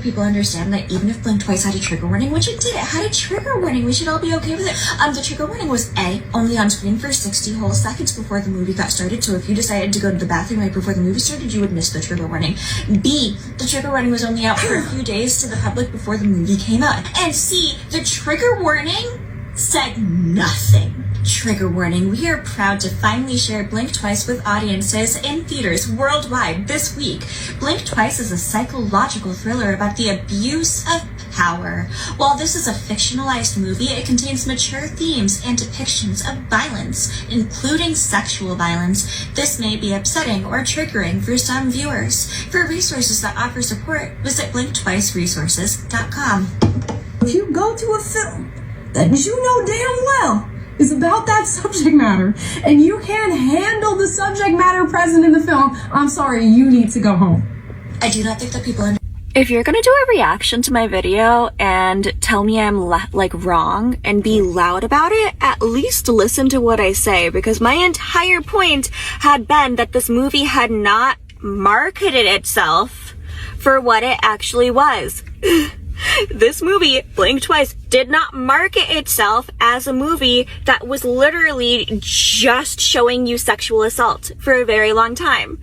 that people understand that even if Blink Twice had a trigger warning, which it did, it had a trigger warning. We should all be okay with it. The trigger warning was A, only on screen for 60 whole seconds before the movie got started. So if you decided to go to the bathroom right before the movie started, you would miss the trigger warning. B, the trigger warning was only out for a few days to the public before the movie came out. And C, the trigger warning said nothing. Trigger warning, we are proud to finally share Blink Twice with audiences in theaters worldwide this week. Blink Twice is a psychological thriller about the abuse of power. While this is a fictionalized movie, it contains mature themes and depictions of violence, including sexual violence. This may be upsetting or triggering for some viewers. For resources that offer support, visit BlinkTwiceResources.com. If you go to a film that you know damn well is about that subject matter, and you can't handle the subject matter present in the film, I'm sorry, you need to go home. I do not think that people If you're gonna do a reaction to my video and tell me I'm wrong and be loud about it, at least listen to what I say, because my entire point had been that this movie had not marketed itself for what it actually was. This movie, Blink Twice, did not market itself as a movie that was literally just showing you sexual assault for a very long time.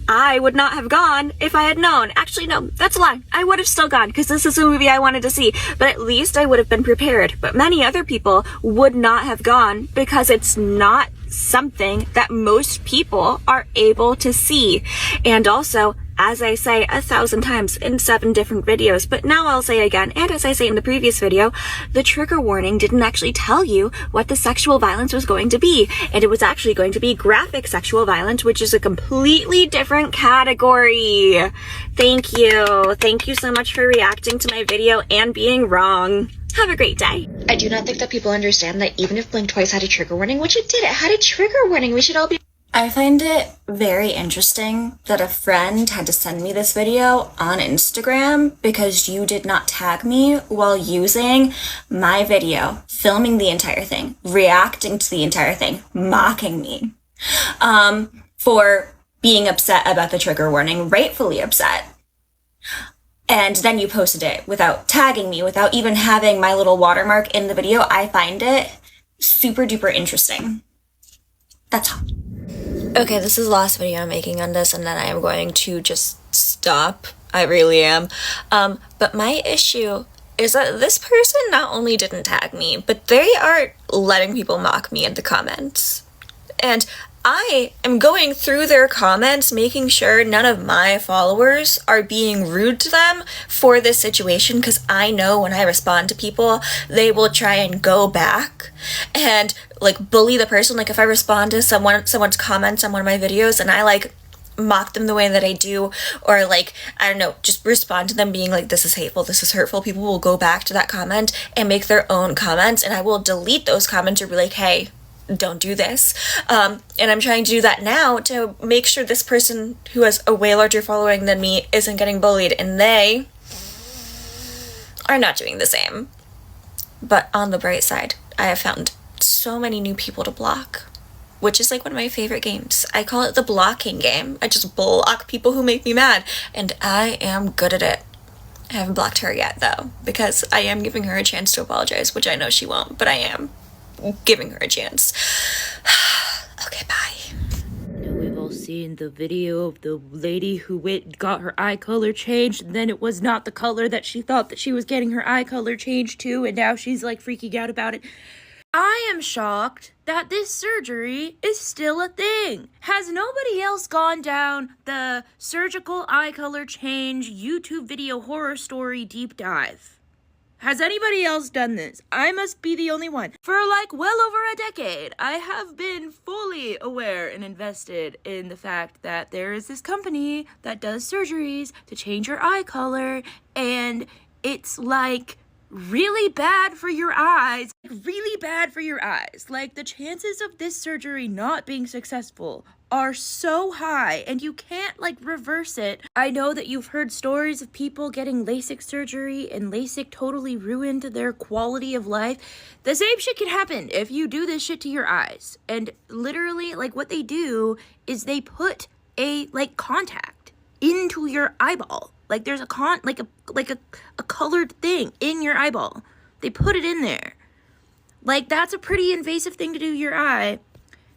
I would not have gone if I had known. Actually, no, that's a lie. I would have still gone because this is a movie I wanted to see, but at least I would have been prepared. But many other people would not have gone because it's not something that most people are able to see. And also, as I say 1,000 times in 7 different videos, but now I'll say again, and as I say in the previous video, the trigger warning didn't actually tell you what the sexual violence was going to be. And it was actually going to be graphic sexual violence, which is a completely different category. Thank you. Thank you so much for reacting to my video and being wrong. Have a great day. I do not think that people understand that even if Blink Twice had a trigger warning, which it did, it had a trigger warning. We should all be... I find it very interesting that a friend had to send me this video on Instagram because you did not tag me while using my video, filming the entire thing, reacting to the entire thing, mocking me, for being upset about the trigger warning, rightfully upset. And then you posted it without tagging me, without even having my little watermark in the video. I find it super duper interesting. That's all. Okay, this is the last video I'm making on this, and then I am going to just stop. I really am. But my issue is that this person not only didn't tag me, but they are letting people mock me in the comments. And I am going through their comments, making sure none of my followers are being rude to them for this situation, because I know when I respond to people, they will try and go back and like bully the person. Like if I respond to someone's comments on one of my videos and I like mock them the way that I do, or like, I don't know, just respond to them being like, this is hateful, this is hurtful, people will go back to that comment and make their own comments, and I will delete those comments or be like, hey, don't do this. And I'm trying to do that now to make sure this person who has a way larger following than me isn't getting bullied, and they are not doing the same. But on the bright side, I have found so many new people to block, which is like one of my favorite games. I call it the blocking game. I just block people who make me mad, and I am good at it. I haven't blocked her yet though, because I am giving her a chance to apologize, which I know she won't, but I am giving her a chance. Okay, bye. We've all seen the video of the lady who got her eye color changed, and then it was not the color that she thought that she was getting her eye color changed to, and now she's like freaking out about it. I am shocked that this surgery is still a thing. Has nobody else gone down the surgical eye color change YouTube video horror story deep dive? Has anybody else done this? I must be the only one. For like well over a decade, I have been fully aware and invested in the fact that there is this company that does surgeries to change your eye color, and it's like really bad for your eyes. Really bad for your eyes. Like, the chances of this surgery not being successful are so high, and you can't like reverse it. I know that you've heard stories of people getting LASIK surgery and LASIK totally ruined their quality of life. The same shit can happen if you do this shit to your eyes. And literally, like, what they do is they put a like contact into your eyeball, Like there's a colored thing in your eyeball. They put it in there. Like that's a pretty invasive thing to do to your eye.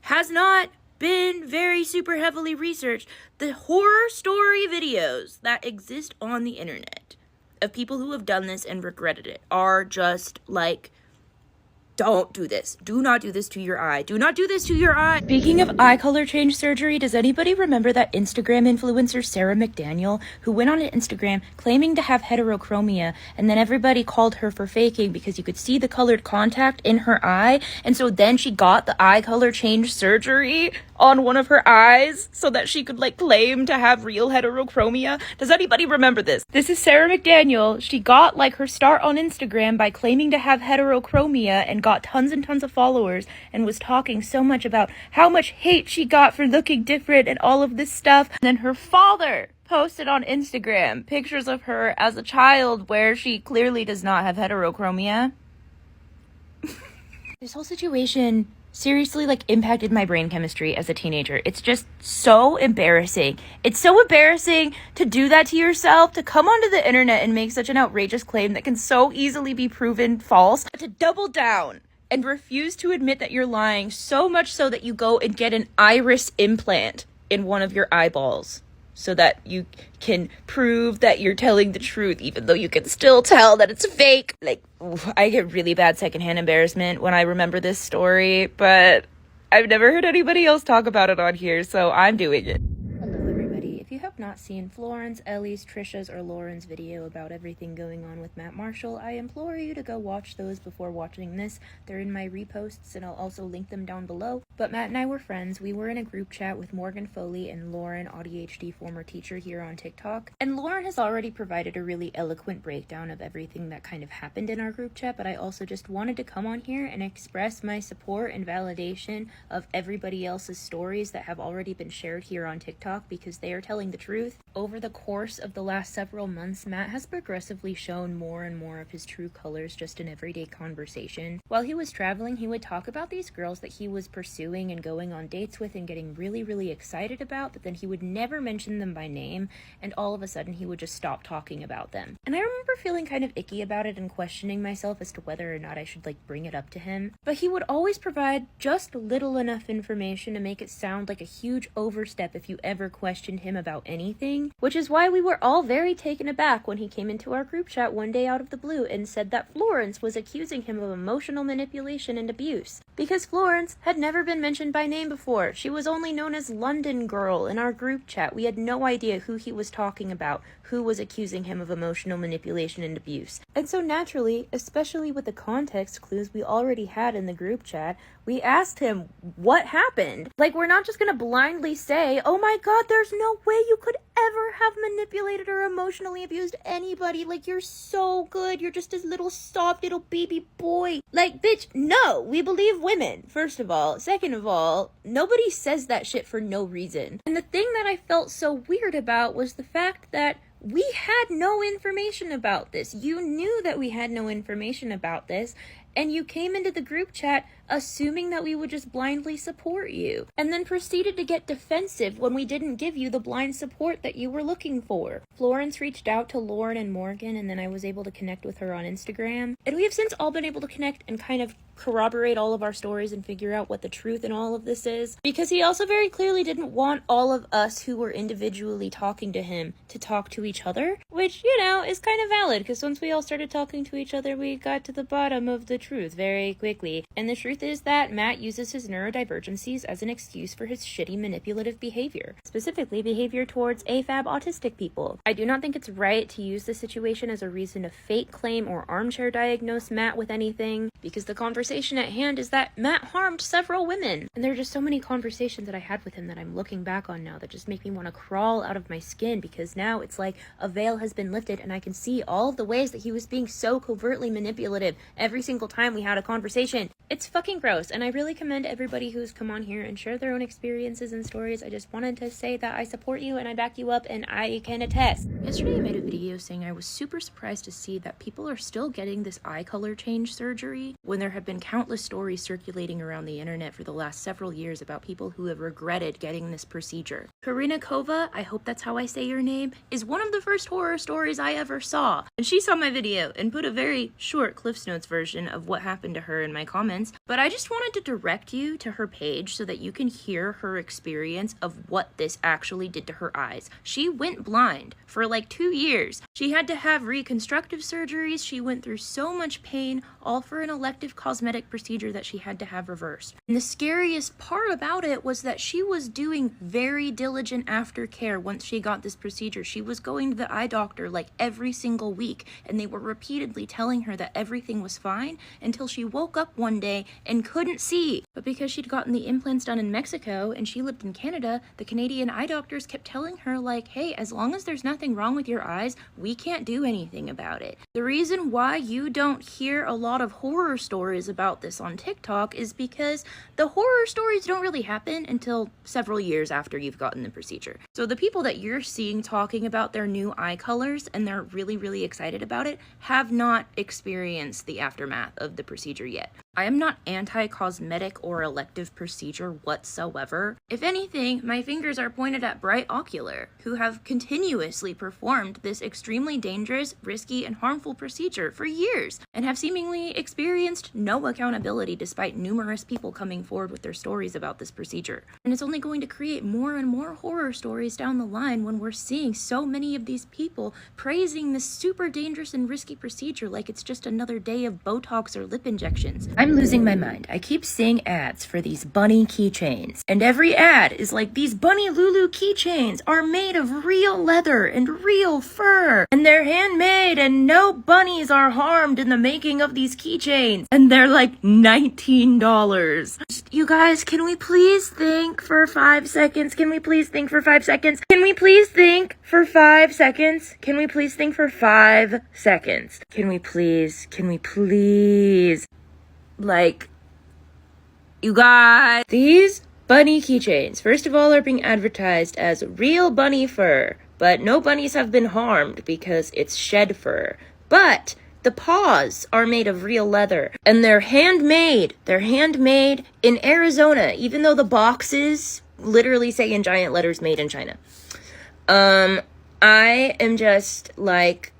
Has not been very super heavily researched. The horror story videos that exist on the internet of people who have done this and regretted it are just like, don't do this. Do not do this to your eye. Do not do this to your eye. Speaking of eye color change surgery, does anybody remember that Instagram influencer Sarah McDaniel, who went on Instagram claiming to have heterochromia, and then everybody called her for faking because you could see the colored contact in her eye, and so then she got the eye color change surgery on one of her eyes so that she could like claim to have real heterochromia? Does anybody remember this? This is Sarah McDaniel. She got like her start on Instagram by claiming to have heterochromia and got tons and tons of followers and was talking so much about how much hate she got for looking different and all of this stuff. And then her father posted on Instagram pictures of her as a child where she clearly does not have heterochromia. This whole situation seriously like impacted my brain chemistry as a teenager. It's just so embarrassing. It's so embarrassing to do that to yourself, to come onto the internet and make such an outrageous claim that can so easily be proven false, to double down and refuse to admit that you're lying, so much so that you go and get an iris implant in one of your eyeballs so that you can prove that you're telling the truth, even though you can still tell that it's fake. Like, I get really bad secondhand embarrassment when I remember this story, but I've never heard anybody else talk about it on here, so I'm doing it. Hello, everybody. If you have not seen Florence, Ellie's, Trisha's, or Lauren's video about everything going on with Matt Marshall, I implore you to go watch those before watching this. They're in my reposts, and I'll also link them down below. But Matt and I were friends. We were in a group chat with Morgan Foley and Lauren, AuDHD former teacher here on TikTok. And Lauren has already provided a really eloquent breakdown of everything that kind of happened in our group chat, but I also just wanted to come on here and express my support and validation of everybody else's stories that have already been shared here on TikTok, because they are telling the truth. Over the course of the last several months, Matt has progressively shown more and more of his true colors just in everyday conversation. While he was traveling, he would talk about these girls that he was pursuing and going on dates with and getting really, really excited about, but then he would never mention them by name, and all of a sudden he would just stop talking about them. And I remember feeling kind of icky about it and questioning myself as to whether or not I should like bring it up to him. But he would always provide just little enough information to make it sound like a huge overstep if you ever questioned him about anything, which is why we were all very taken aback when he came into our group chat one day out of the blue and said that Florence was accusing him of emotional manipulation and abuse. Because Florence had never been mentioned by name before. She was only known as London Girl in our group chat. We had no idea who he was talking about, who was accusing him of emotional manipulation and abuse. And so naturally, especially with the context clues we already had in the group chat, we asked him what happened. Like, we're not just gonna blindly say, oh my god, there's no way you could ever have manipulated or emotionally abused anybody. Like, you're so good. You're just this little soft little baby boy. Like, bitch, no. We believe women, first of all. Second of all, nobody says that shit for no reason. And the thing that I felt so weird about was the fact that we had no information about this. You knew that we had no information about this, and you came into the group chat assuming that we would just blindly support you, and then proceeded to get defensive when we didn't give you the blind support that you were looking for. Florence reached out to Lauren and Morgan, and then I was able to connect with her on Instagram, and we have since all been able to connect and kind of corroborate all of our stories and figure out what the truth in all of this is, because he also very clearly didn't want all of us who were individually talking to him to talk to each other, which, you know, is kind of valid, because once we all started talking to each other, we got to the bottom of the truth very quickly. And the truth is that Matt uses his neurodivergencies as an excuse for his shitty manipulative behavior, specifically behavior towards AFAB autistic people. I do not think it's right to use this situation as a reason to fake claim or armchair diagnose Matt with anything, because the conversation at hand is that Matt harmed several women. And there are just so many conversations that I had with him that I'm looking back on now that just make me want to crawl out of my skin, because now it's like a veil has been lifted and I can see all of the ways that he was being so covertly manipulative every single single time we had a conversation. It's fucking gross, and I really commend everybody who's come on here and shared their own experiences and stories. I just wanted to say that I support you and I back you up, and I can attest. Yesterday I made a video saying I was super surprised to see that people are still getting this eye color change surgery when there have been countless stories circulating around the internet for the last several years about people who have regretted getting this procedure. Karina Kova, I hope that's how I say your name, is one of the first horror stories I ever saw. And she saw my video and put a very short Cliff's Notes version of what happened to her in my comments. But I just wanted to direct you to her page so that you can hear her experience of what this actually did to her eyes. She went blind for like 2 years. She had to have reconstructive surgeries. She went through so much pain, all for an elective cosmetic procedure that she had to have reversed. And the scariest part about it was that she was doing very diligent aftercare once she got this procedure. She was going to the eye doctor like every single week, and they were repeatedly telling her that everything was fine until she woke up one day and couldn't see. But because she'd gotten the implants done in Mexico and she lived in Canada, the Canadian eye doctors kept telling her like, hey, as long as there's nothing wrong with your eyes, we can't do anything about it. The reason why you don't hear a lot of horror stories about this on TikTok is because the horror stories don't really happen until several years after you've gotten the procedure. So the people that you're seeing talking about their new eye colors and they're really, really excited about it have not experienced the aftermath of the procedure yet. I am not anti-cosmetic or elective procedure whatsoever. If anything, my fingers are pointed at Bright Ocular, who have continuously performed this extremely dangerous, risky, and harmful procedure for years, and have seemingly experienced no accountability despite numerous people coming forward with their stories about this procedure. And it's only going to create more and more horror stories down the line when we're seeing so many of these people praising this super dangerous and risky procedure like it's just another day of Botox or lip injections. I'm losing my mind. I keep seeing ads for these bunny keychains, and every ad is like, these Bunny Lulu keychains are made of real leather and real fur, and they're handmade, and no bunnies are harmed in the making of these keychains, and they're like $19. You guys, can we please think for 5 seconds? Can we please think for 5 seconds? Can we please think for 5 seconds? Can we please think for 5 seconds? Can we please? Like, you guys, these bunny keychains, first of all, are being advertised as real bunny fur, but no bunnies have been harmed because it's shed fur. But the paws are made of real leather, and they're handmade. They're handmade in Arizona, even though the boxes literally say in giant letters, made in China. I am just like,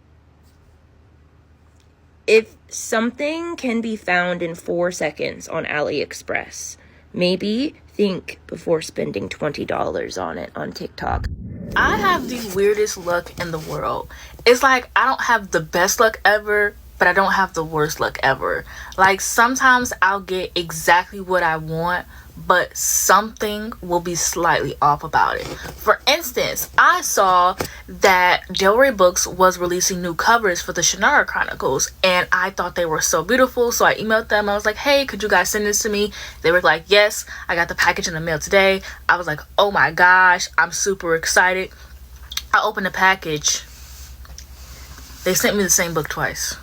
if something can be found in 4 seconds on AliExpress, maybe think before spending $20 on it on TikTok. I have the weirdest luck in the world. It's like I don't have the best luck ever, but I don't have the worst luck ever. Like sometimes I'll get exactly what I want, but something will be slightly off about it. For instance, I saw that Del Rey Books was releasing new covers for the Shannara Chronicles, and I thought they were so beautiful, so I emailed them. I was like, hey, could you guys send this to me? They were like, yes. I got the package in the mail today. I was like, oh my gosh, I'm super excited. I opened the package. They sent me the same book twice.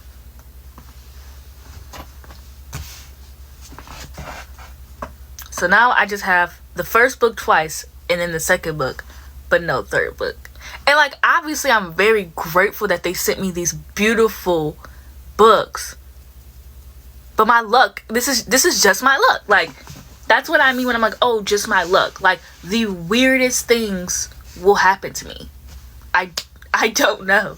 So now I just have the first book twice and then the second book, but no third book. And like, obviously I'm very grateful that they sent me these beautiful books. But my luck, this is just my luck. Like, that's what I mean when I'm like, oh, just my luck. Like, the weirdest things will happen to me. I don't know.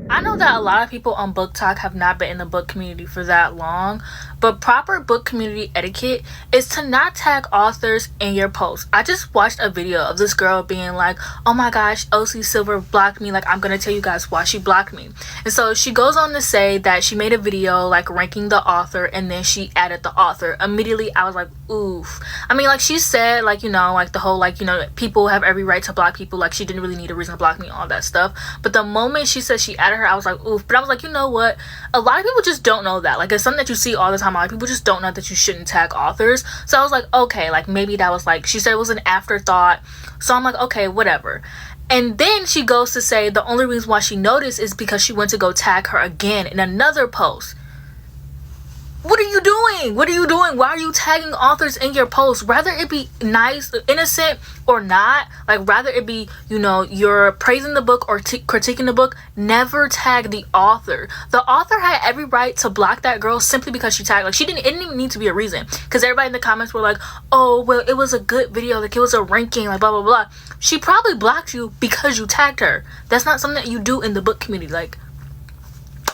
I know that a lot of people on Book Talk have not been in the book community for that long, but proper book community etiquette is to not tag authors in your posts. I just watched a video of this girl being like, oh my gosh, OC Silver blocked me, like I'm gonna tell you guys why she blocked me. And so she goes on to say that she made a video like ranking the author, and then she added the author. Immediately I was like, oof. I mean, like she said, like, you know, like the whole, like, you know, people have every right to block people, like she didn't really need a reason to block me, all that stuff. But the moment she said she added her, I was like, oof. But I was like, you know what, a lot of people just don't know that. Like, it's something that you see all the time. A lot of people just don't know that you shouldn't tag authors. So I was like, okay, like maybe that was like, she said it was an afterthought. So I'm like, okay, whatever. And then she goes to say the only reason why she noticed is because she went to go tag her again in another post. What are you doing? What are you doing? Why are you tagging authors in your posts? Rather it be nice, innocent, or not, like rather it be, you know, you're praising the book or critiquing the book, never tag the author. The author had every right to block that girl simply because she tagged. Like it didn't even need to be a reason, because everybody in the comments were like, oh well, it was a good video, like it was a ranking, like blah blah blah. She probably blocked you because you tagged her. That's not something that you do in the book community. Like,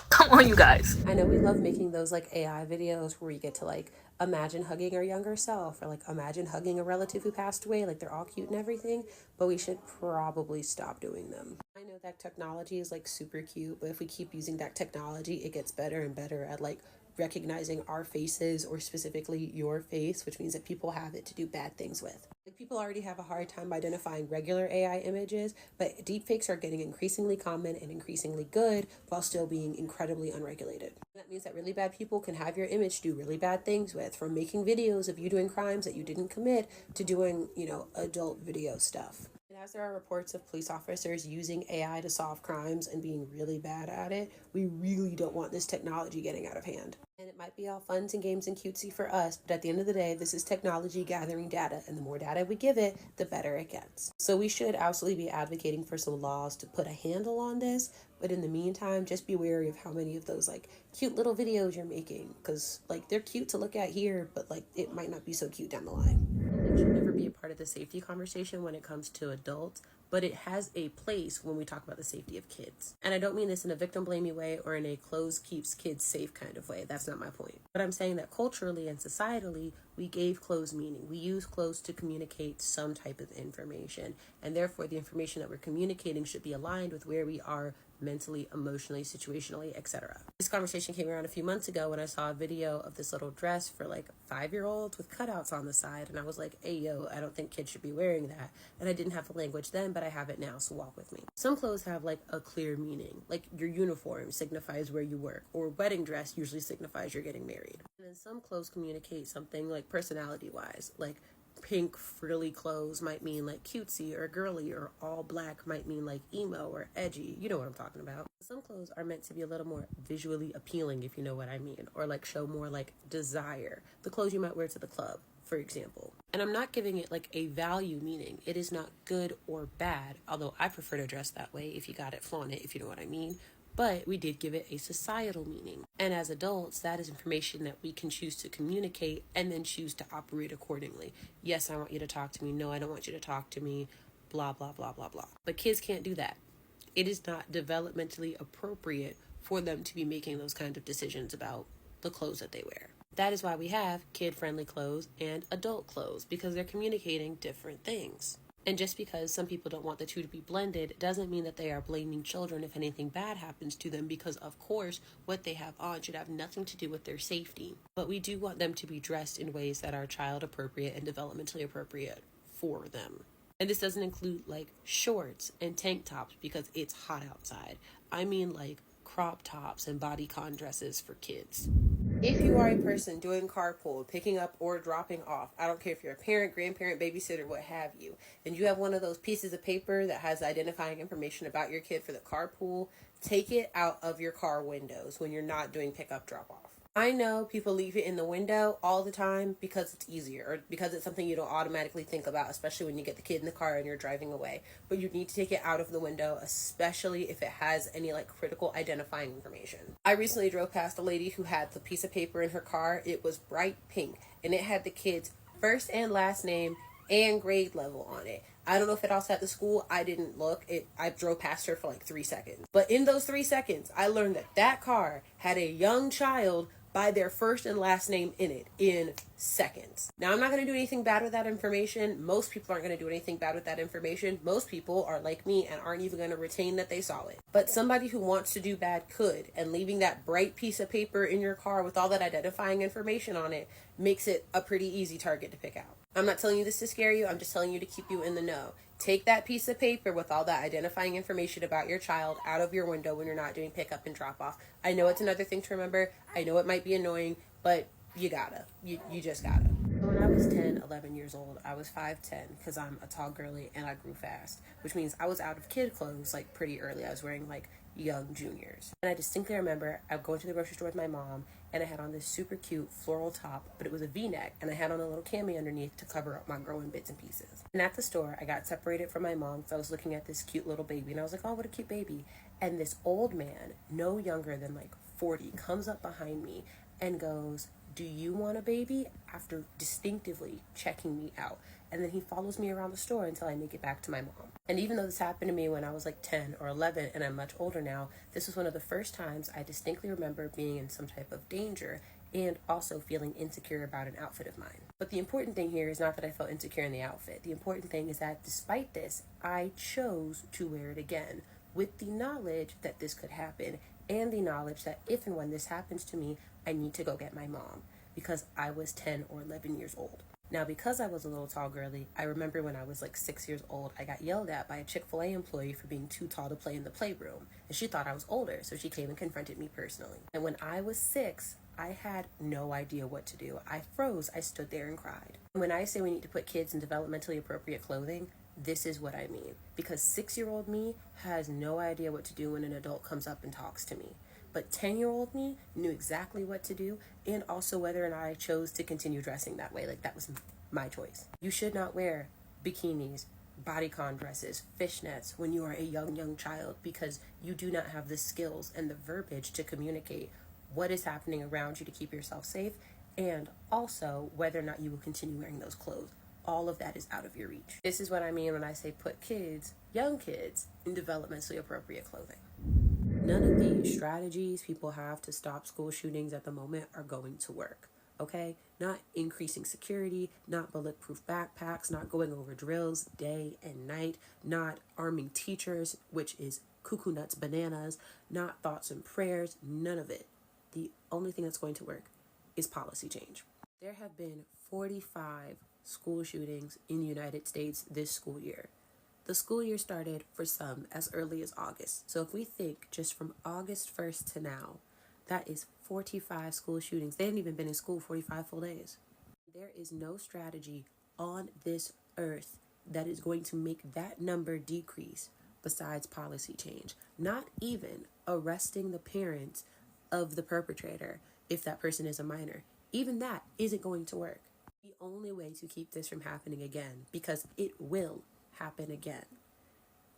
come on, you guys. I know we love making those like AI videos where you get to like imagine hugging our younger self, or like imagine hugging a relative who passed away, like they're all cute and everything, but we should probably stop doing them. I know that technology is like super cute, but if we keep using that technology, it gets better and better at like recognizing our faces, or specifically your face, which means that people have it to do bad things with. Like people already have a hard time identifying regular AI images, but deepfakes are getting increasingly common and increasingly good while still being incredibly unregulated. That means that really bad people can have your image do really bad things with, from making videos of you doing crimes that you didn't commit to doing, you know, adult video stuff. And as there are reports of police officers using AI to solve crimes and being really bad at it, we really don't want this technology getting out of hand. And it might be all fun and games and cutesy for us, but at the end of the day, this is technology gathering data, and the more data we give it, the better it gets. So we should absolutely be advocating for some laws to put a handle on this, but in the meantime, just be wary of how many of those like cute little videos you're making, because like they're cute to look at here, but like it might not be so cute down the line. It should never be a part of the safety conversation when it comes to adults, but it has a place when we talk about the safety of kids. And I don't mean this in a victim blamey way or in a clothes keeps kids safe kind of way. That's not my point. But I'm saying that culturally and societally, we gave clothes meaning. We use clothes to communicate some type of information. And therefore, the information that we're communicating should be aligned with where we are mentally, emotionally, situationally, etc. This conversation came around a few months ago when I saw a video of this little dress for like 5-year-olds with cutouts on the side, and I was like, hey yo, I don't think kids should be wearing that. And I didn't have the language then, but I have it now, so walk with me. Some clothes have like a clear meaning, like your uniform signifies where you work, or wedding dress usually signifies you're getting married. And then some clothes communicate something like personality wise, like pink frilly clothes might mean like cutesy or girly, or all black might mean like emo or edgy. You know what I'm talking about. Some clothes are meant to be a little more visually appealing, if you know what I mean, or like show more like desire. The clothes you might wear to the club, for example. And I'm not giving it like a value meaning. It is not good or bad, although I prefer to dress that way. If you got it, flaunt it, if you know what I mean. But we did give it a societal meaning. And as adults, that is information that we can choose to communicate and then choose to operate accordingly. Yes, I want you to talk to me. No, I don't want you to talk to me. Blah, blah, blah, blah, blah. But kids can't do that. It is not developmentally appropriate for them to be making those kinds of decisions about the clothes that they wear. That is why we have kid-friendly clothes and adult clothes, because they're communicating different things. And just because some people don't want the two to be blended doesn't mean that they are blaming children if anything bad happens to them, because of course what they have on should have nothing to do with their safety. But we do want them to be dressed in ways that are child appropriate and developmentally appropriate for them. And this doesn't include like shorts and tank tops because it's hot outside. I mean like crop tops and bodycon dresses for kids. If you are a person doing carpool, picking up or dropping off, I don't care if you're a parent, grandparent, babysitter, what have you, and you have one of those pieces of paper that has identifying information about your kid for the carpool, take it out of your car windows when you're not doing pickup drop off. I know people leave it in the window all the time because it's easier, or because it's something you don't automatically think about, especially when you get the kid in the car and you're driving away. But you need to take it out of the window, especially if it has any like critical identifying information. I recently drove past a lady who had the piece of paper in her car. It was bright pink, and it had the kid's first and last name and grade level on it. I don't know if it also had the school. I didn't look. I drove past her for like 3 seconds. But in those 3 seconds, I learned that that car had a young child by their first and last name in it in seconds. Now, I'm not going to do anything bad with that information. Most people aren't going to do anything bad with that information. Most people are like me and aren't even going to retain that they saw it. But somebody who wants to do bad could, and leaving that bright piece of paper in your car with all that identifying information on it makes it a pretty easy target to pick out. I'm not telling you this to scare you. I'm just telling you to keep you in the know. Take that piece of paper with all that identifying information about your child out of your window when you're not doing pickup and drop off. I know it's another thing to remember. I know it might be annoying, but you gotta. You just gotta. When I was 10, 11 years old, I was 5'10" because I'm a tall girly and I grew fast, which means I was out of kid clothes like pretty early. I was wearing like young juniors. And I distinctly remember I going to the grocery store with my mom, and I had on this super cute floral top, but it was a v-neck, and I had on a little cami underneath to cover up my growing bits and pieces. And at the store, I got separated from my mom because I was looking at this cute little baby, and I was like, oh, what a cute baby. And this old man, no younger than like 40, comes up behind me and goes, do you want a baby? After distinctively checking me out. And then he follows me around the store until I make it back to my mom. And even though this happened to me when I was like 10 or 11 and I'm much older now, this was one of the first times I distinctly remember being in some type of danger and also feeling insecure about an outfit of mine. But the important thing here is not that I felt insecure in the outfit. The important thing is that despite this, I chose to wear it again with the knowledge that this could happen and the knowledge that if and when this happens to me, I need to go get my mom because I was 10 or 11 years old. Now, because I was a little tall girly, I remember when I was like 6 years old, I got yelled at by a Chick-fil-A employee for being too tall to play in the playroom. And she thought I was older, so she came and confronted me personally. And when I was 6, I had no idea what to do. I froze, I stood there and cried. And when I say we need to put kids in developmentally appropriate clothing, this is what I mean. Because 6-year-old me has no idea what to do when an adult comes up and talks to me. But 10-year-old me knew exactly what to do and also whether or not I chose to continue dressing that way. Like, that was my choice. You should not wear bikinis, bodycon dresses, fishnets when you are a young child because you do not have the skills and the verbiage to communicate what is happening around you to keep yourself safe and also whether or not you will continue wearing those clothes. All of that is out of your reach. This is what I mean when I say put kids, young kids, in developmentally appropriate clothing. None of the strategies people have to stop school shootings at the moment are going to work, okay? Not increasing security, not bulletproof backpacks, not going over drills day and night, not arming teachers, which is cuckoo nuts, bananas, not thoughts and prayers, none of it. The only thing that's going to work is policy change. There have been 45 school shootings in the United States this school year. The school year started for some as early as August. So if we think just from August 1st to now, that is 45 school shootings. They haven't even been in school 45 full days. There is no strategy on this earth that is going to make that number decrease besides policy change. Not even arresting the parents of the perpetrator if that person is a minor. Even that isn't going to work. The only way to keep this from happening again, because it will happen again,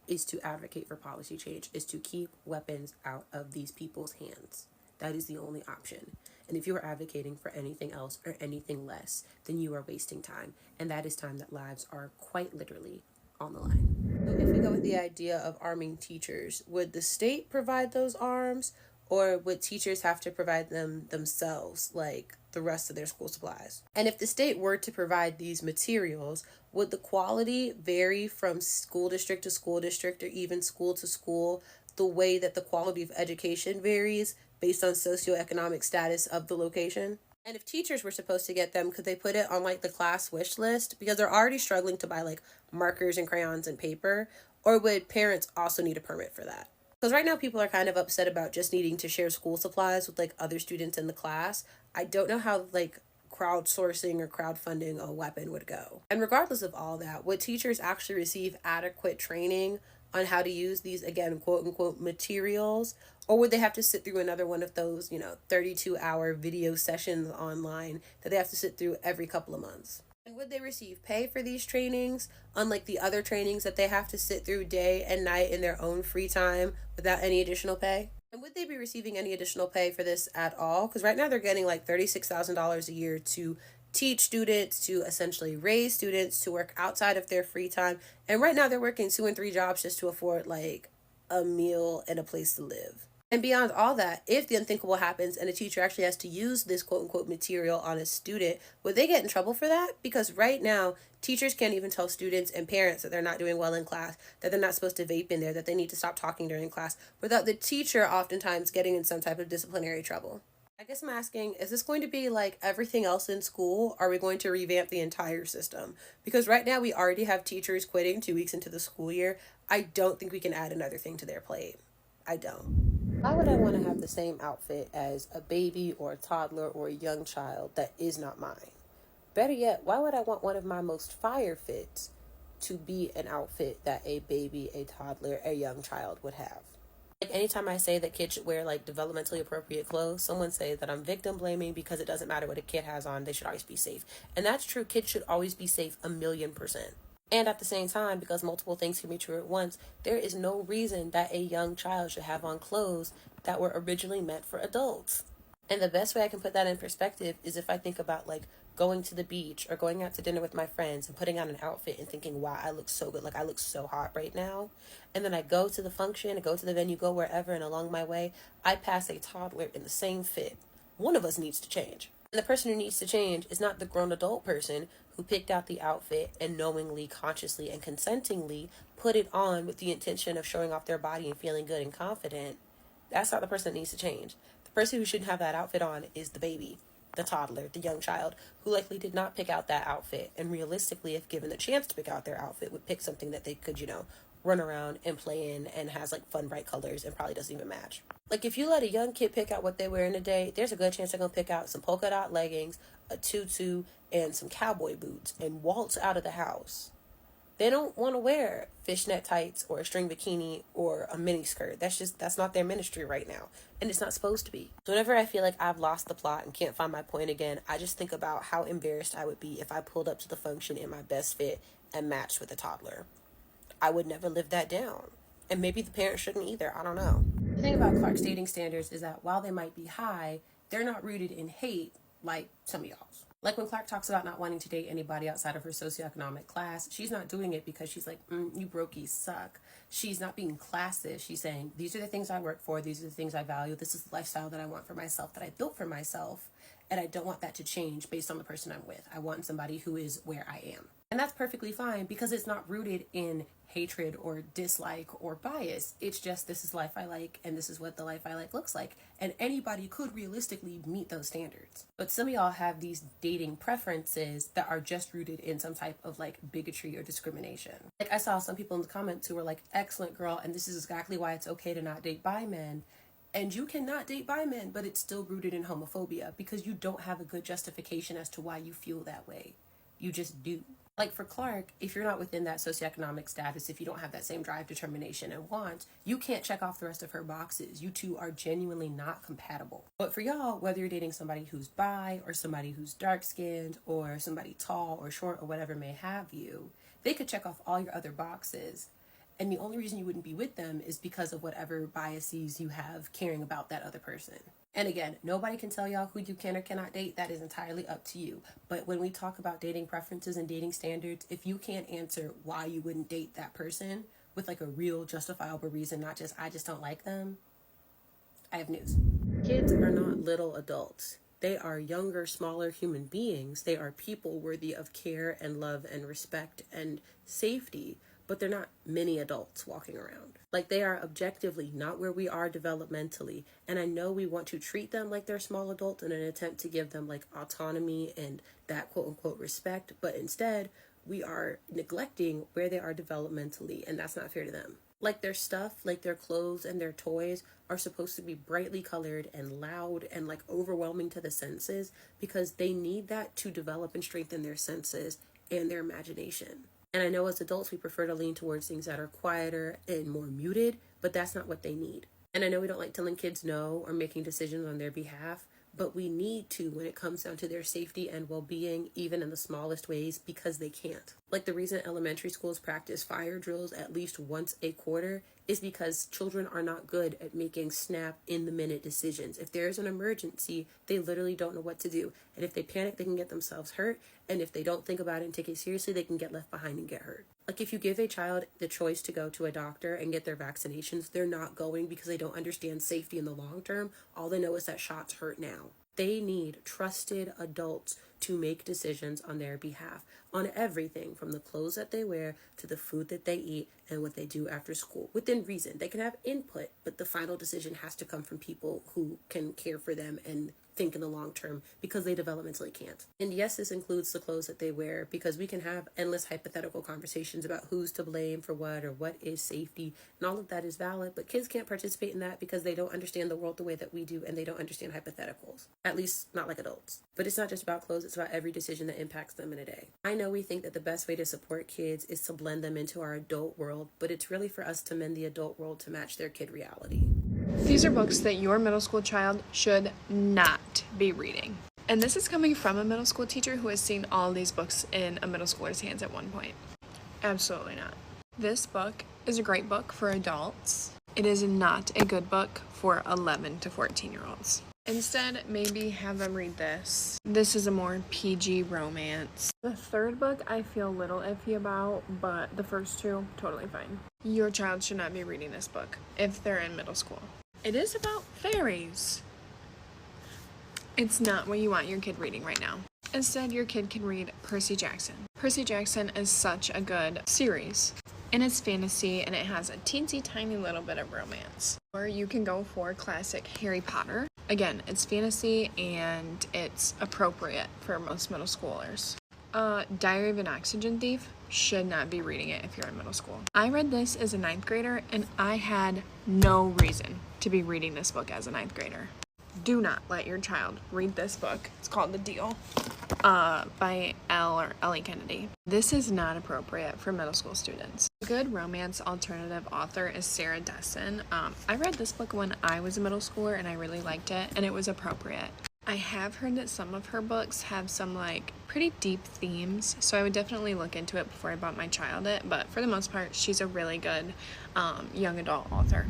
is to advocate for policy change, is to keep weapons out of these people's hands. That is the only option. And if you are advocating for anything else or anything less, then you are wasting time. And that is time that lives are quite literally on the line. So if we go with the idea of arming teachers, would the state provide those arms, or would teachers have to provide them themselves, like the rest of their school supplies? And if the state were to provide these materials, would the quality vary from school district to school district or even school to school, the way that the quality of education varies based on socioeconomic status of the location? And if teachers were supposed to get them, could they put it on like the class wish list because they're already struggling to buy like markers and crayons and paper? Or would parents also need a permit for that? Because right now people are kind of upset about just needing to share school supplies with like other students in the class. I don't know how like crowdsourcing or crowdfunding a weapon would go. And regardless of all that, would teachers actually receive adequate training on how to use these, again, quote unquote, materials? Or would they have to sit through another one of those, 32-hour video sessions online that they have to sit through every couple of months? And would they receive pay for these trainings, unlike the other trainings that they have to sit through day and night in their own free time without any additional pay? And would they be receiving any additional pay for this at all? Because right now they're getting like $36,000 a year to teach students, to essentially raise students, to work outside of their free time. And right now they're working 2 and 3 jobs just to afford like a meal and a place to live. And beyond all that, if the unthinkable happens and a teacher actually has to use this quote-unquote material on a student, would they get in trouble for that? Because right now, teachers can't even tell students and parents that they're not doing well in class, that they're not supposed to vape in there, that they need to stop talking during class, without the teacher oftentimes getting in some type of disciplinary trouble. I guess I'm asking, is this going to be like everything else in school? Or are we going to revamp the entire system? Because right now we already have teachers quitting 2 weeks into the school year. I don't think we can add another thing to their plate. I don't. Why would I want to have the same outfit as a baby or a toddler or a young child that is not mine? Better yet, why would I want one of my most fire fits to be an outfit that a baby, a toddler, a young child would have? Like anytime I say that kids should wear like developmentally appropriate clothes, someone say that I'm victim blaming because it doesn't matter what a kid has on, they should always be safe. And that's true, kids should always be safe 1,000,000%. And at the same time, because multiple things can be true at once, there is no reason that a young child should have on clothes that were originally meant for adults. And the best way I can put that in perspective is if I think about like going to the beach or going out to dinner with my friends and putting on an outfit and thinking, wow, I look so good. Like I look so hot right now. And then I go to the function, I go to the venue, go wherever. And along my way, I pass a toddler in the same fit. One of us needs to change. And the person who needs to change is not the grown adult person who picked out the outfit and knowingly, consciously, and consentingly put it on with the intention of showing off their body and feeling good and confident. That's not the person that needs to change. The person who shouldn't have that outfit on is the baby, the toddler, the young child, who likely did not pick out that outfit. And realistically, if given the chance to pick out their outfit, would pick something that they could, run around and play in and has like fun, bright colors and probably doesn't even match. Like if you let a young kid pick out what they wear in a day, there's a good chance they're going to pick out some polka dot leggings, a tutu, and some cowboy boots and waltz out of the house. They don't want to wear fishnet tights or a string bikini or a mini skirt. That's not their ministry right now. And it's not supposed to be. So whenever I feel like I've lost the plot and can't find my point again, I just think about how embarrassed I would be if I pulled up to the function in my best fit and matched with a toddler. I would never live that down. And maybe the parents shouldn't either. I don't know. The thing about Clark's dating standards is that while they might be high, they're not rooted in hate like some of y'all's. Like when Clark talks about not wanting to date anybody outside of her socioeconomic class, she's not doing it because she's like, you brokies suck. She's not being classist. She's saying, these are the things I work for. These are the things I value. This is the lifestyle that I want for myself, that I built for myself. And I don't want that to change based on the person I'm with. I want somebody who is where I am. And that's perfectly fine because it's not rooted in hatred or dislike or bias. It's just, this is life I like and this is what the life I like looks like. And anybody could realistically meet those standards. But some of y'all have these dating preferences that are just rooted in some type of like bigotry or discrimination. Like I saw some people in the comments who were like, excellent girl, and this is exactly why it's okay to not date bi men. And you cannot date bi men, but it's still rooted in homophobia because you don't have a good justification as to why you feel that way. You just do. Like for Clark, if you're not within that socioeconomic status, if you don't have that same drive, determination, and want, you can't check off the rest of her boxes. You two are genuinely not compatible. But for y'all, whether you're dating somebody who's bi or somebody who's dark-skinned or somebody tall or short or whatever may have you, they could check off all your other boxes. And the only reason you wouldn't be with them is because of whatever biases you have caring about that other person. And again, nobody can tell y'all who you can or cannot date. That is entirely up to you. But when we talk about dating preferences and dating standards, if you can't answer why you wouldn't date that person with like a real justifiable reason, not just, I just don't like them, I have news. Kids are not little adults. They are younger, smaller human beings. They are people worthy of care and love and respect and safety. But they're not mini adults walking around. Like they are objectively not where we are developmentally. And I know we want to treat them like they're small adults in an attempt to give them like autonomy and that quote unquote respect. But instead, we are neglecting where they are developmentally. And that's not fair to them. Like their stuff, like their clothes and their toys are supposed to be brightly colored and loud and like overwhelming to the senses because they need that to develop and strengthen their senses and their imagination. And I know as adults, we prefer to lean towards things that are quieter and more muted, but that's not what they need. And I know we don't like telling kids no or making decisions on their behalf, but we need to when it comes down to their safety and well-being, even in the smallest ways, because they can't. Like the reason elementary schools practice fire drills at least once a quarter is because children are not good at making snap in-the-minute decisions. If there's an emergency, they literally don't know what to do. And if they panic, they can get themselves hurt. And if they don't think about it and take it seriously, they can get left behind and get hurt. Like if you give a child the choice to go to a doctor and get their vaccinations, they're not going because they don't understand safety in the long term. All they know is that shots hurt now. They need trusted adults to make decisions on their behalf on everything from the clothes that they wear to the food that they eat and what they do after school. Within reason, they can have input, but the final decision has to come from people who can care for them and think in the long term because they developmentally can't. And yes, this includes the clothes that they wear because we can have endless hypothetical conversations about who's to blame for what or what is safety, and all of that is valid, but kids can't participate in that because they don't understand the world the way that we do and they don't understand hypotheticals, at least not like adults. But it's not just about clothes, it's it's about every decision that impacts them in a day. I know we think that the best way to support kids is to blend them into our adult world, but it's really for us to mend the adult world to match their kid reality. These are books that your middle school child should not be reading. And this is coming from a middle school teacher who has seen all these books in a middle schooler's hands at one point. Absolutely not. This book is a great book for adults. It is not a good book for 11 to 14-year-olds. Instead, maybe have them read this. This is a more PG romance. The third book I feel a little iffy about, but the first two, totally fine. Your child should not be reading this book if they're in middle school. It is about fairies. It's not what you want your kid reading right now. Instead, your kid can read Percy Jackson. Percy Jackson is such a good series. And it's fantasy, and it has a teensy tiny little bit of romance. Or you can go for classic Harry Potter. Again, it's fantasy, and it's appropriate for most middle schoolers. Diary of an Oxygen Thief, should not be reading it if you're in middle school. I read this as a 9th grader, and I had no reason to be reading this book as a 9th grader. Do not let your child read this book. It's called The Deal, by Ellie Kennedy. This is not appropriate for middle school students. A good romance alternative author is Sarah Dessen. I read this book when I was a middle schooler, and I really liked it, and it was appropriate. I have heard that some of her books have some pretty deep themes, so I would definitely look into it before I bought my child it, but for the most part, she's a really good young adult author.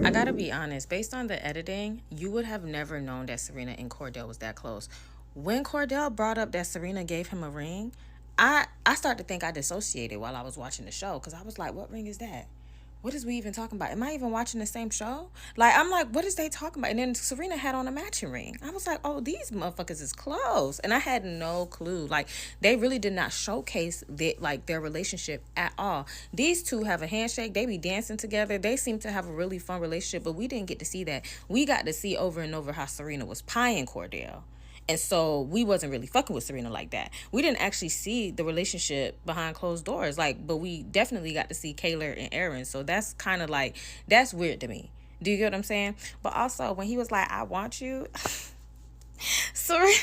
I gotta be honest, based on the editing, you would have never known that Serena and Cordell was that close. When Cordell brought up that Serena gave him a ring, I started to think I dissociated while I was watching the show, because I was like, what ring is that? What is we even talking about? Am I even watching the same show? I'm like, what is they talking about? And then Serena had on a matching ring. I was like, oh, these motherfuckers is close. And I had no clue. They really did not showcase their relationship at all. These two have a handshake. They be dancing together. They seem to have a really fun relationship, but we didn't get to see that. We got to see over and over how Serena was pieing Cordell. And so we wasn't really fucking with Serena like that. We didn't actually see the relationship behind closed doors. But we definitely got to see Kayla and Aaron. So that's kind of that's weird to me. Do you get what I'm saying? But also when he was like, I want you. Serena.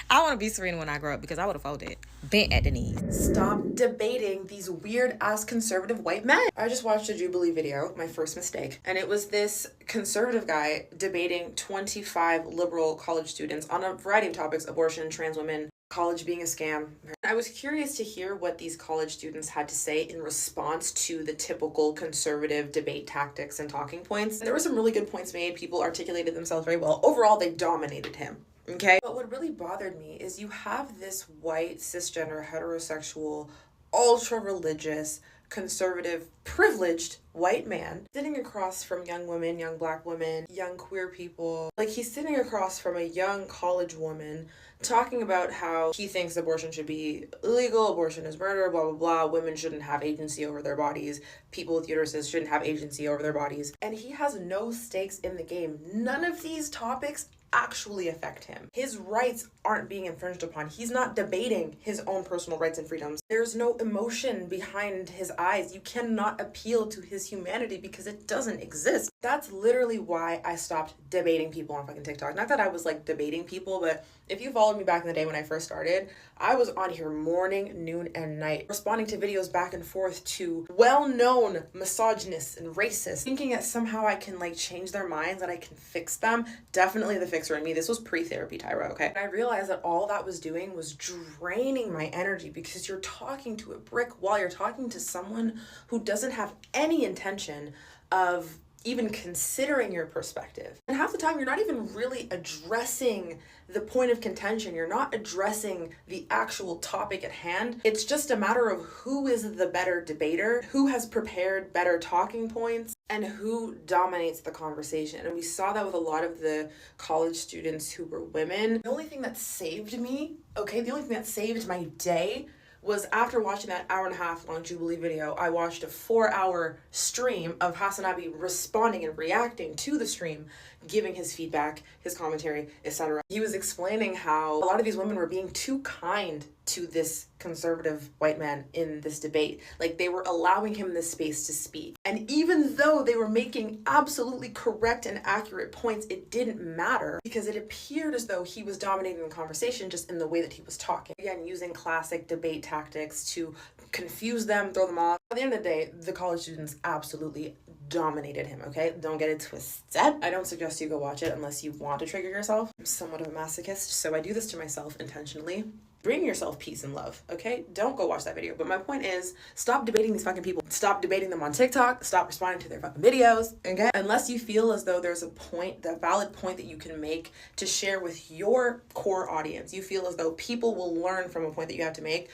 I want to be Serena when I grow up, because I would have folded. Bent at the knees. Stop debating these weird-ass conservative white men. I just watched a Jubilee video, my first mistake, and it was this conservative guy debating 25 liberal college students on a variety of topics: abortion, trans women, college being a scam. I was curious to hear what these college students had to say in response to the typical conservative debate tactics and talking points. There were some really good points made. People articulated themselves very well. Overall, they dominated him. Okay? But what really bothered me is you have this white, cisgender, heterosexual, ultra-religious, conservative, privileged white man sitting across from young women, young black women, young queer people. He's sitting across from a young college woman talking about how he thinks abortion should be illegal, abortion is murder, blah, blah, blah, women shouldn't have agency over their bodies, people with uteruses shouldn't have agency over their bodies. And he has no stakes in the game. None of these topics actually affect him. His rights aren't being infringed upon. He's not debating his own personal rights and freedoms. There's no emotion behind his eyes. You cannot appeal to his humanity because it doesn't exist. That's literally why I stopped debating people on fucking TikTok. Not that I was debating people, but if you followed me back in the day when I first started, I was on here morning, noon, and night, responding to videos back and forth to well-known misogynists and racists, thinking that somehow I can change their minds, that I can fix them. Definitely the fixer in me. This was pre-therapy, Tyra, okay? And I realized that all that was doing was draining my energy, because you're talking to a brick wall. You're talking to someone who doesn't have any intention of even considering your perspective. And half the time, you're not even really addressing the point of contention. You're not addressing the actual topic at hand. It's just a matter of who is the better debater, who has prepared better talking points, and who dominates the conversation. And we saw that with a lot of the college students who were women. The only thing that saved me, the only thing that saved my day was after watching that 1.5 hour long Jubilee video, I watched a 4-hour stream of Hasanabi responding and reacting to the stream, giving his feedback, his commentary, etc. He was explaining how a lot of these women were being too kind to this conservative white man in this debate. Like, they were allowing him this space to speak. And even though they were making absolutely correct and accurate points, it didn't matter because it appeared as though he was dominating the conversation just in the way that he was talking. Again, using classic debate tactics to confuse them, throw them off. At the end of the day, the college students absolutely dominated him, okay? Don't get it twisted. I don't suggest you go watch it unless you want to trigger yourself. I'm somewhat of a masochist, so I do this to myself intentionally. Bring yourself peace and love, okay? Don't go watch that video. But my point is, stop debating these fucking people. Stop debating them on TikTok. Stop responding to their fucking videos, okay? Unless you feel as though there's a point, the valid point that you can make to share with your core audience. You feel as though people will learn from a point that you have to make.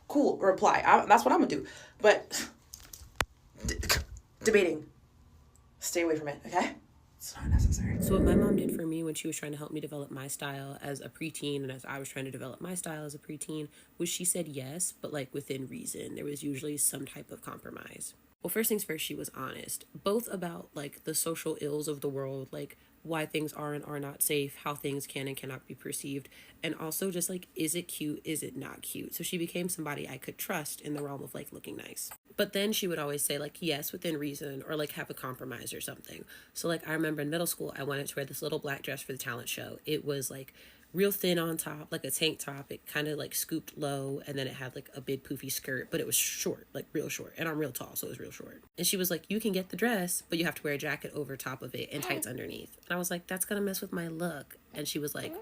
Cool, reply. That's what I'm gonna do. But debating, stay away from it, okay? It's not necessary. So what my mom did for me when she was trying to help me develop my style as a preteen and as I was trying to develop my style as a preteen was she said yes, but like within reason. There was usually some type of compromise. Well, first things first, she was honest, both about like the social ills of the world, like why things are and are not safe, how things can and cannot be perceived, and also just like, is it cute, is it not cute? So she became somebody I could trust in the realm of like looking nice. But then she would always say like, yes, within reason, or like have a compromise or something. So like I remember in middle school, I wanted to wear this little black dress for the talent show. It was like real thin on top, like a tank top. It kind of like scooped low, and then it had like a big poofy skirt, but it was short, like real short. And I'm real tall, so it was real short. And she was like, you can get the dress, but you have to wear a jacket over top of it and tights underneath. And I was like, that's gonna mess with my look. And she was like,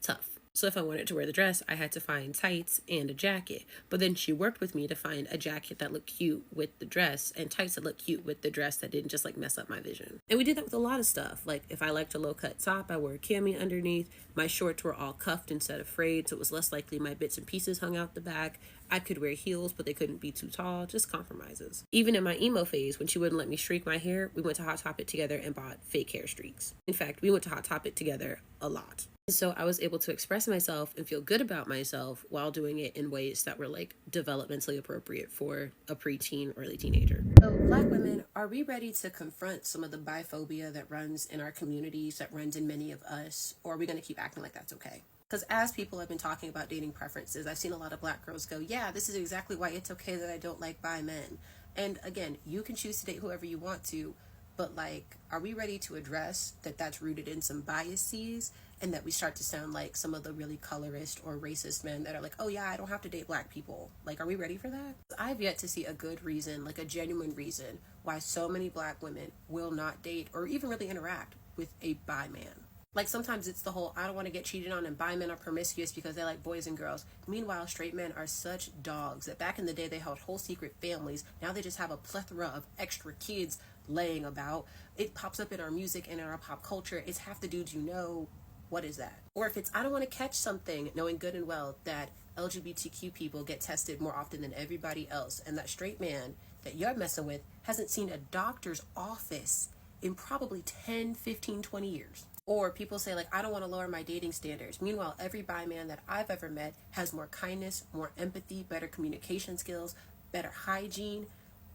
tough. So if I wanted to wear the dress, I had to find tights and a jacket. But then she worked with me to find a jacket that looked cute with the dress and tights that looked cute with the dress that didn't just like mess up my vision. And we did that with a lot of stuff. Like if I liked a low cut top, I wore a cami underneath. My shorts were all cuffed instead of frayed, so it was less likely my bits and pieces hung out the back. I could wear heels, but they couldn't be too tall, just compromises. Even in my emo phase, when she wouldn't let me streak my hair, we went to Hot Topic together and bought fake hair streaks. In fact, we went to Hot Topic together a lot. So I was able to express myself and feel good about myself while doing it in ways that were like developmentally appropriate for a preteen, early teenager. So Black women, are we ready to confront some of the biphobia that runs in our communities, that runs in many of us, or are we going to keep acting like that's okay? Because as people have been talking about dating preferences, I've seen a lot of Black girls go, yeah, this is exactly why it's okay that I don't like bi men. And again, you can choose to date whoever you want to, but like, are we ready to address that that's rooted in some biases, and that we start to sound like some of the really colorist or racist men that are like, oh yeah, I don't have to date Black people. Like, are we ready for that? I've yet to see a good reason, like a genuine reason, why so many Black women will not date or even really interact with a bi man. Like sometimes it's the whole, I don't want to get cheated on, and bi men are promiscuous because they like boys and girls. Meanwhile, straight men are such dogs that back in the day they held whole secret families. Now they just have a plethora of extra kids laying about. It pops up in our music and in our pop culture. It's half the dudes you know. What is that? Or if it's, I don't want to catch something, knowing good and well that LGBTQ people get tested more often than everybody else, and that straight man that you're messing with hasn't seen a doctor's office in probably 10, 15, 20 years. Or people say like, I don't want to lower my dating standards. Meanwhile, every bi man that I've ever met has more kindness, more empathy, better communication skills, better hygiene.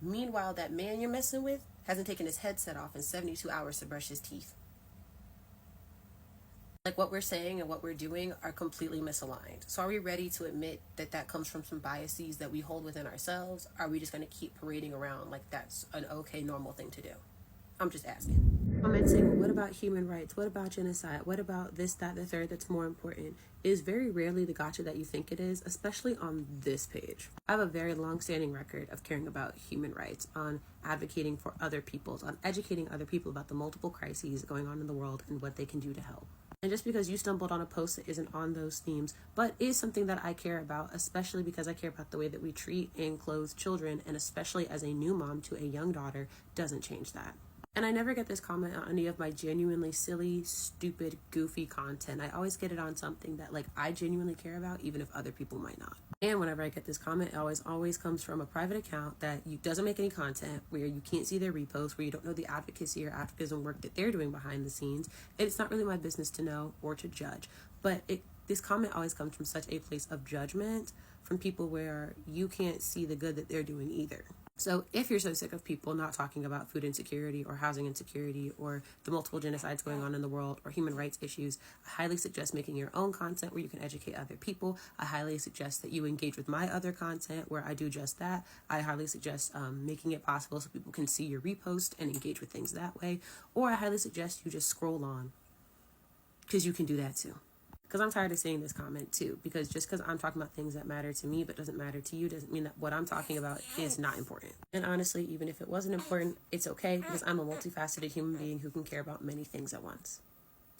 Meanwhile, that man you're messing with hasn't taken his headset off in 72 hours to brush his teeth. Like what we're saying and what we're doing are completely misaligned. So are we ready to admit that that comes from some biases that we hold within ourselves? Are we just going to keep parading around like that's an okay, normal thing to do? I'm just asking. Commenting, what about human rights? What about genocide? What about this, that, the third that's more important? Is very rarely the gotcha that you think it is, especially on this page. I have a very long-standing record of caring about human rights, on advocating for other people's, on educating other people about the multiple crises going on in the world and what they can do to help. And just because you stumbled on a post that isn't on those themes, but is something that I care about, especially because I care about the way that we treat and clothe children, and especially as a new mom to a young daughter, doesn't change that. And I never get this comment on any of my genuinely silly, stupid, goofy content. I always get it on something that like I genuinely care about, even if other people might not. And whenever I get this comment, it always comes from a private account that doesn't make any content, where you can't see their reposts, where you don't know the advocacy or activism work that they're doing behind the scenes. And it's not really my business to know or to judge. But this comment always comes from such a place of judgment from people where you can't see the good that they're doing either. So if you're so sick of people not talking about food insecurity or housing insecurity or the multiple genocides going on in the world or human rights issues, I highly suggest making your own content where you can educate other people. I highly suggest that you engage with my other content where I do just that. I highly suggest making it possible so people can see your repost and engage with things that way. Or I highly suggest you just scroll on, because you can do that too. Because I'm tired of seeing this comment too, because just because I'm talking about things that matter to me but doesn't matter to you doesn't mean that what I'm talking about is not important. And honestly, even if it wasn't important, it's okay, because I'm a multifaceted human being who can care about many things at once.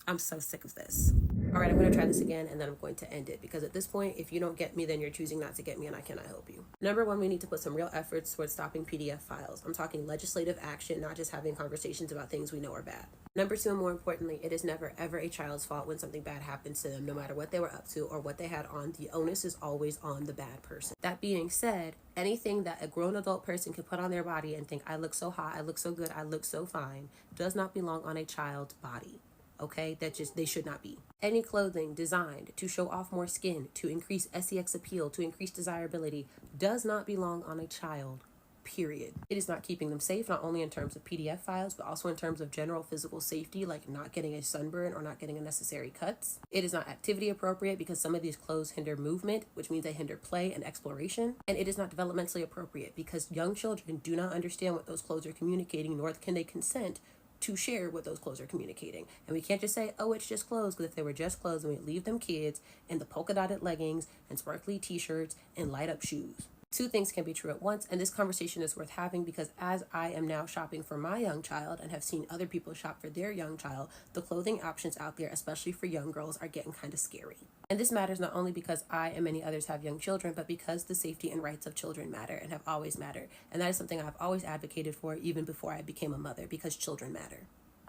I'm so sick of this. All right, I'm going to try this again and then I'm going to end it, because at this point, if you don't get me, then you're choosing not to get me and I cannot help you. Number one, we need to put some real efforts towards stopping PDF files. I'm talking legislative action, not just having conversations about things we know are bad. Number two, and more importantly, it is never ever a child's fault when something bad happens to them, no matter what they were up to or what they had on. The onus is always on the bad person. That being said, anything that a grown adult person can put on their body and think, I look so hot, I look so good, I look so fine, does not belong on a child's body. Okay, they should not be. Any clothing designed to show off more skin, to increase sex appeal, to increase desirability, does not belong on a child, period. It is not keeping them safe, not only in terms of PDF files, but also in terms of general physical safety, like not getting a sunburn or not getting unnecessary cuts. It is not activity appropriate because some of these clothes hinder movement, which means they hinder play and exploration. And it is not developmentally appropriate because young children do not understand what those clothes are communicating, nor can they consent to share what those clothes are communicating. And we can't just say, oh, it's just clothes, because if they were just clothes, then we'd leave them kids in the polka dotted leggings and sparkly t-shirts and light up shoes. Two things can be true at once, and this conversation is worth having because as I am now shopping for my young child and have seen other people shop for their young child, the clothing options out there, especially for young girls, are getting kind of scary. And this matters not only because I and many others have young children, but because the safety and rights of children matter and have always mattered. And that is something I've always advocated for even before I became a mother, because children matter.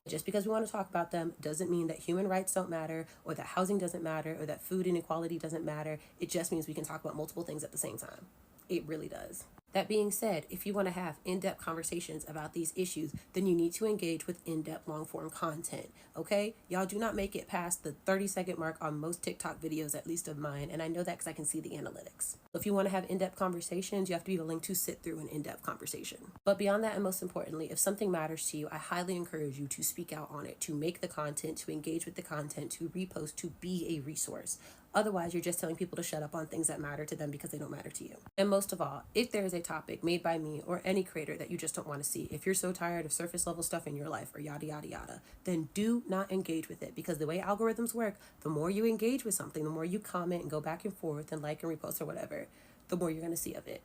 Just because we want to talk about them doesn't mean that human rights don't matter, or that housing doesn't matter, or that food inequality doesn't matter. It just means we can talk about multiple things at the same time. It really does. That being said, if you want to have in-depth conversations about these issues, then you need to engage with in-depth long-form content, okay? Y'all do not make it past the 30-second mark on most TikTok videos, at least of mine, and I know that because I can see the analytics. If you want to have in-depth conversations, you have to be willing to sit through an in-depth conversation. But beyond that, and most importantly, if something matters to you, I highly encourage you to speak out on it, to make the content, to engage with the content, to repost, to be a resource. Otherwise, you're just telling people to shut up on things that matter to them because they don't matter to you. And most of all, if there is a topic made by me or any creator that you just don't want to see, if you're so tired of surface level stuff in your life or yada, yada, yada, then do not engage with it, because the way algorithms work, the more you engage with something, the more you comment and go back and forth and like and repost or whatever, the more you're going to see of it.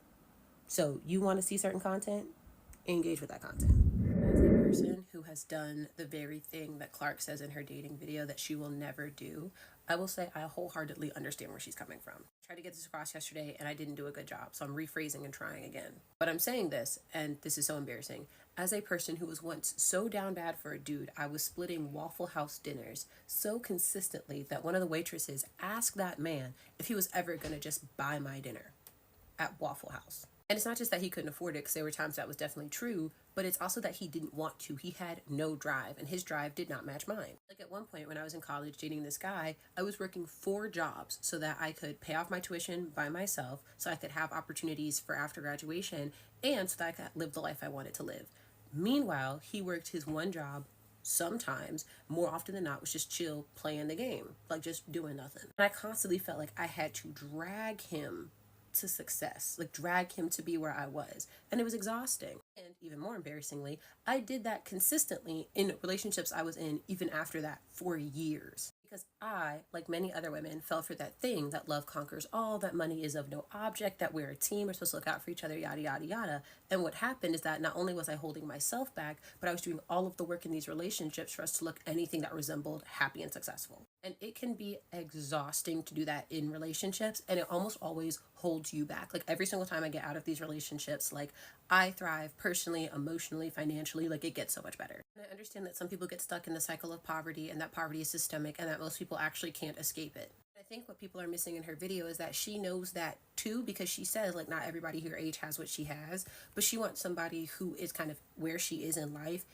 So you want to see certain content, engage with that content. As a person who has done the very thing that Clark says in her dating video that she will never do, I will say I wholeheartedly understand where she's coming from. I tried to get this across yesterday and I didn't do a good job, so I'm rephrasing and trying again. But I'm saying this, and this is so embarrassing, as a person who was once so down bad for a dude, I was splitting Waffle House dinners so consistently that one of the waitresses asked that man if he was ever going to just buy my dinner at Waffle House. And it's not just that he couldn't afford it, because there were times that was definitely true, but it's also that he didn't want to. He had no drive, and his drive did not match mine. Like at one point when I was in college dating this guy, I was working 4 jobs so that I could pay off my tuition by myself, so I could have opportunities for after graduation, and so that I could live the life I wanted to live. Meanwhile, he worked his one job, sometimes, more often than not, was just chill, playing the game, like just doing nothing. And I constantly felt like I had to drag him to success, like drag him to be where I was. And it was exhausting. And even more embarrassingly, I did that consistently in relationships I was in even after that for years. Because I, like many other women, fell for that thing that love conquers all, that money is of no object, that we're a team, we're supposed to look out for each other, yada, yada, yada. And what happened is that not only was I holding myself back, but I was doing all of the work in these relationships for us to look anything that resembled happy and successful. And it can be exhausting to do that in relationships, and it almost always holds you back. Like every single time I get out of these relationships, like I thrive personally, emotionally, financially, like it gets so much better. And I understand that some people get stuck in the cycle of poverty, and that poverty is systemic, and that most people actually can't escape it. I think what people are missing in her video is that she knows that too, because she says like not everybody her age has what she has, but she wants somebody who is kind of where she is in life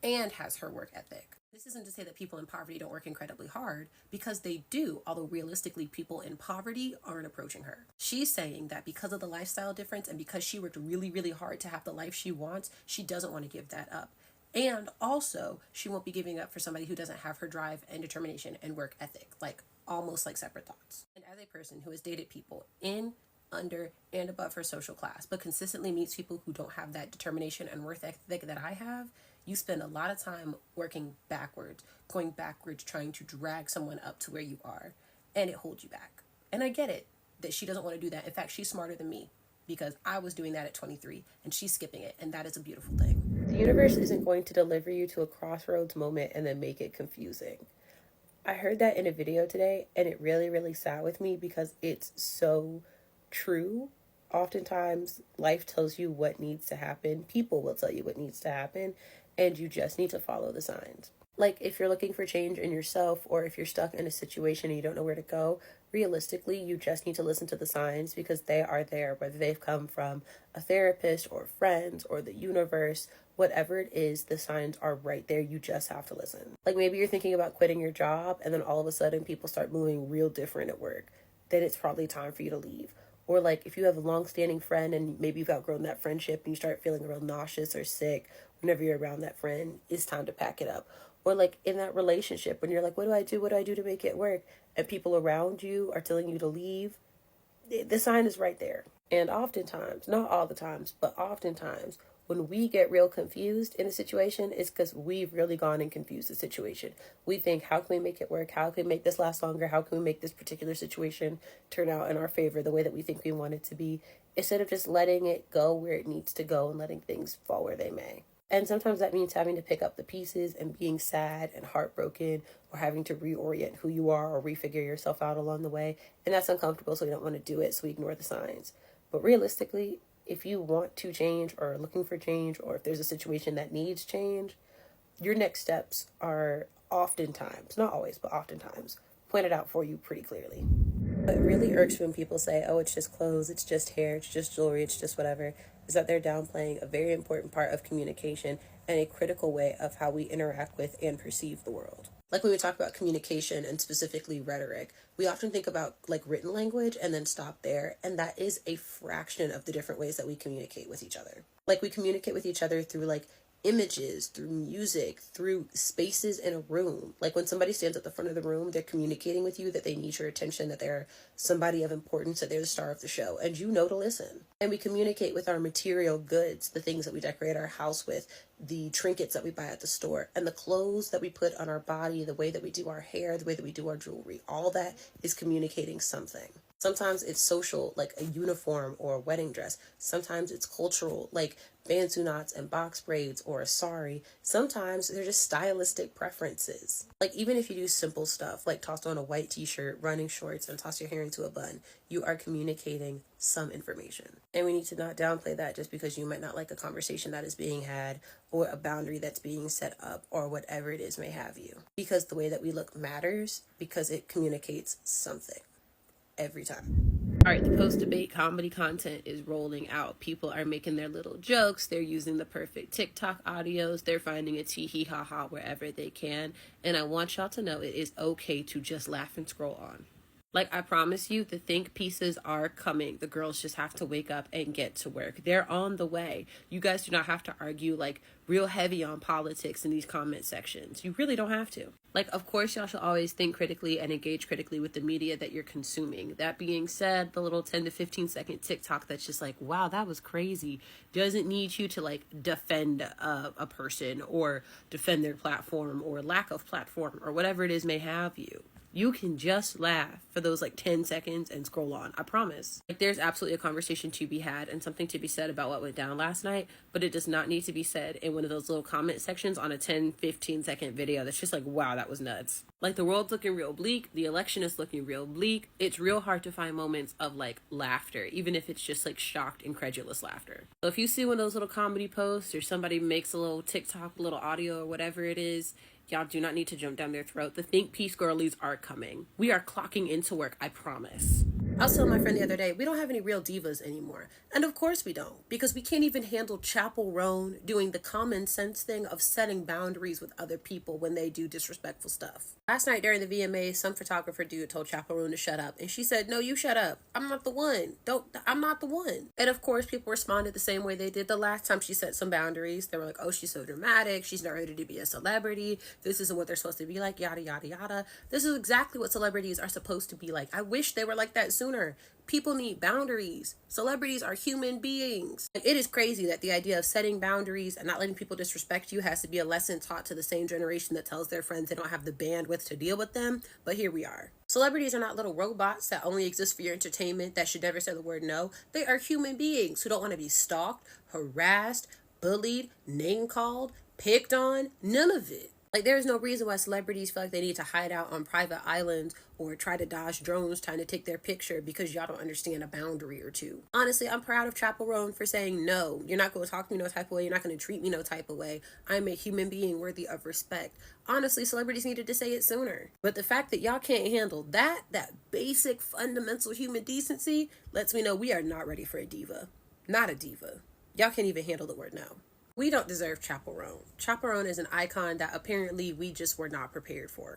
and has her work ethic. This isn't to say that people in poverty don't work incredibly hard, because they do, although realistically people in poverty aren't approaching her. She's saying that because of the lifestyle difference and because she worked really, really hard to have the life she wants, she doesn't want to give that up. And also, she won't be giving up for somebody who doesn't have her drive and determination and work ethic, like almost like separate thoughts. And as a person who has dated people in, under, and above her social class, but consistently meets people who don't have that determination and work ethic that I have, you spend a lot of time working backwards, going backwards, trying to drag someone up to where you are, and it holds you back. And I get it that she doesn't want to do that. In fact, she's smarter than me, because I was doing that at 23 and she's skipping it, and that is a beautiful thing. The universe isn't going to deliver you to a crossroads moment and then make it confusing. I heard that in a video today, and it really, really sat with me because it's so true. Oftentimes, life tells you what needs to happen. People will tell you what needs to happen, and you just need to follow the signs. Like, if you're looking for change in yourself, or if you're stuck in a situation and you don't know where to go, realistically, you just need to listen to the signs, because they are there, whether they've come from a therapist or friends or the universe, whatever it is, the signs are right there. You just have to listen. Like, maybe you're thinking about quitting your job, and then all of a sudden people start moving real different at work. Then it's probably time for you to leave. Or like, if you have a long-standing friend and maybe you've outgrown that friendship and you start feeling real nauseous or sick whenever you're around that friend, it's time to pack it up. Or like in that relationship when you're like, what do I do? What do I do to make it work? And people around you are telling you to leave. The sign is right there. And oftentimes, not all the times, but oftentimes, when we get real confused in a situation, it's because we've really gone and confused the situation. We think, how can we make it work? How can we make this last longer? How can we make this particular situation turn out in our favor the way that we think we want it to be? Instead of just letting it go where it needs to go and letting things fall where they may. And sometimes that means having to pick up the pieces and being sad and heartbroken, or having to reorient who you are or refigure yourself out along the way. And that's uncomfortable, so we don't want to do it, so we ignore the signs. But realistically, if you want to change or are looking for change, or if there's a situation that needs change, your next steps are oftentimes, not always, but oftentimes, pointed out for you pretty clearly. What really irks when people say, oh, it's just clothes, it's just hair, it's just jewelry, it's just whatever, is that they're downplaying a very important part of communication and a critical way of how we interact with and perceive the world. Like when we talk about communication and specifically rhetoric, we often think about like written language and then stop there. And that is a fraction of the different ways that we communicate with each other. Like we communicate with each other through like images, through music, through spaces in a room. Like when somebody stands at the front of the room, they're communicating with you that they need your attention, that they're somebody of importance, that they're the star of the show, and you know to listen. And we communicate with our material goods, the things that we decorate our house with, the trinkets that we buy at the store, and the clothes that we put on our body, the way that we do our hair, the way that we do our jewelry. All that is communicating something. Sometimes it's social, like a uniform or a wedding dress. Sometimes it's cultural, like bantu knots and box braids or a sari. Sometimes they're just stylistic preferences. Like even if you do simple stuff, like toss on a white t-shirt, running shorts, and toss your hair into a bun, you are communicating some information. And we need to not downplay that just because you might not like a conversation that is being had or a boundary that's being set up or whatever it is may have you. Because the way that we look matters, because it communicates something. Every time. All right, the post-debate comedy content is rolling out. People are making their little jokes. They're using the perfect TikTok audios. They're finding a tee-hee-ha-ha wherever they can. And I want y'all to know it is okay to just laugh and scroll on. Like, I promise you, the think pieces are coming. The girls just have to wake up and get to work. They're on the way. You guys do not have to argue, like, real heavy on politics in these comment sections. You really don't have to. Like, of course, y'all should always think critically and engage critically with the media that you're consuming. That being said, the little 10 to 15 second TikTok that's just like, wow, that was crazy, doesn't need you to, like, defend a person or defend their platform or lack of platform or whatever it is may have you. You can just laugh for those like 10 seconds and scroll on. I promise. Like there's absolutely a conversation to be had and something to be said about what went down last night, but it does not need to be said in one of those little comment sections on a 10-15 second video that's just like, wow, that was nuts. Like the world's looking real bleak. The election is looking real bleak. It's real hard to find moments of like laughter, even if it's just like shocked, incredulous laughter. So if you see one of those little comedy posts or somebody makes a little TikTok, little audio or whatever it is, y'all do not need to jump down their throat. The think piece girlies are coming. We are clocking into work, I promise. I was telling my friend the other day, we don't have any real divas anymore. And of course we don't, because we can't even handle Chappell Roan doing the common sense thing of setting boundaries with other people when they do disrespectful stuff. Last night during the VMA, some photographer dude told Chappell Roan to shut up, and she said, "No, you shut up. I'm not the one. I'm not the one." And of course, people responded the same way they did the last time she set some boundaries. They were like, "Oh, she's so dramatic. She's not ready to be a celebrity. This isn't what they're supposed to be like, yada, yada, yada." This is exactly what celebrities are supposed to be like. I wish they were like that sooner. People need boundaries. Celebrities are human beings. It is crazy that the idea of setting boundaries and not letting people disrespect you has to be a lesson taught to the same generation that tells their friends they don't have the bandwidth to deal with them. But here we are. Celebrities are not little robots that only exist for your entertainment that should never say the word no. They are human beings who don't want to be stalked, harassed, bullied, name called, picked on, none of it. Like, there is no reason why celebrities feel like they need to hide out on private islands or try to dodge drones trying to take their picture because y'all don't understand a boundary or two. Honestly, I'm proud of Chappell Roan for saying, "No, you're not going to talk to me no type of way. You're not going to treat me no type of way. I'm a human being worthy of respect." Honestly, celebrities needed to say it sooner. But the fact that y'all can't handle that basic fundamental human decency, lets me know we are not ready for a diva. Not a diva. Y'all can't even handle the word no. We don't deserve Chappell Roan. Chappell Roan is an icon that apparently we just were not prepared for.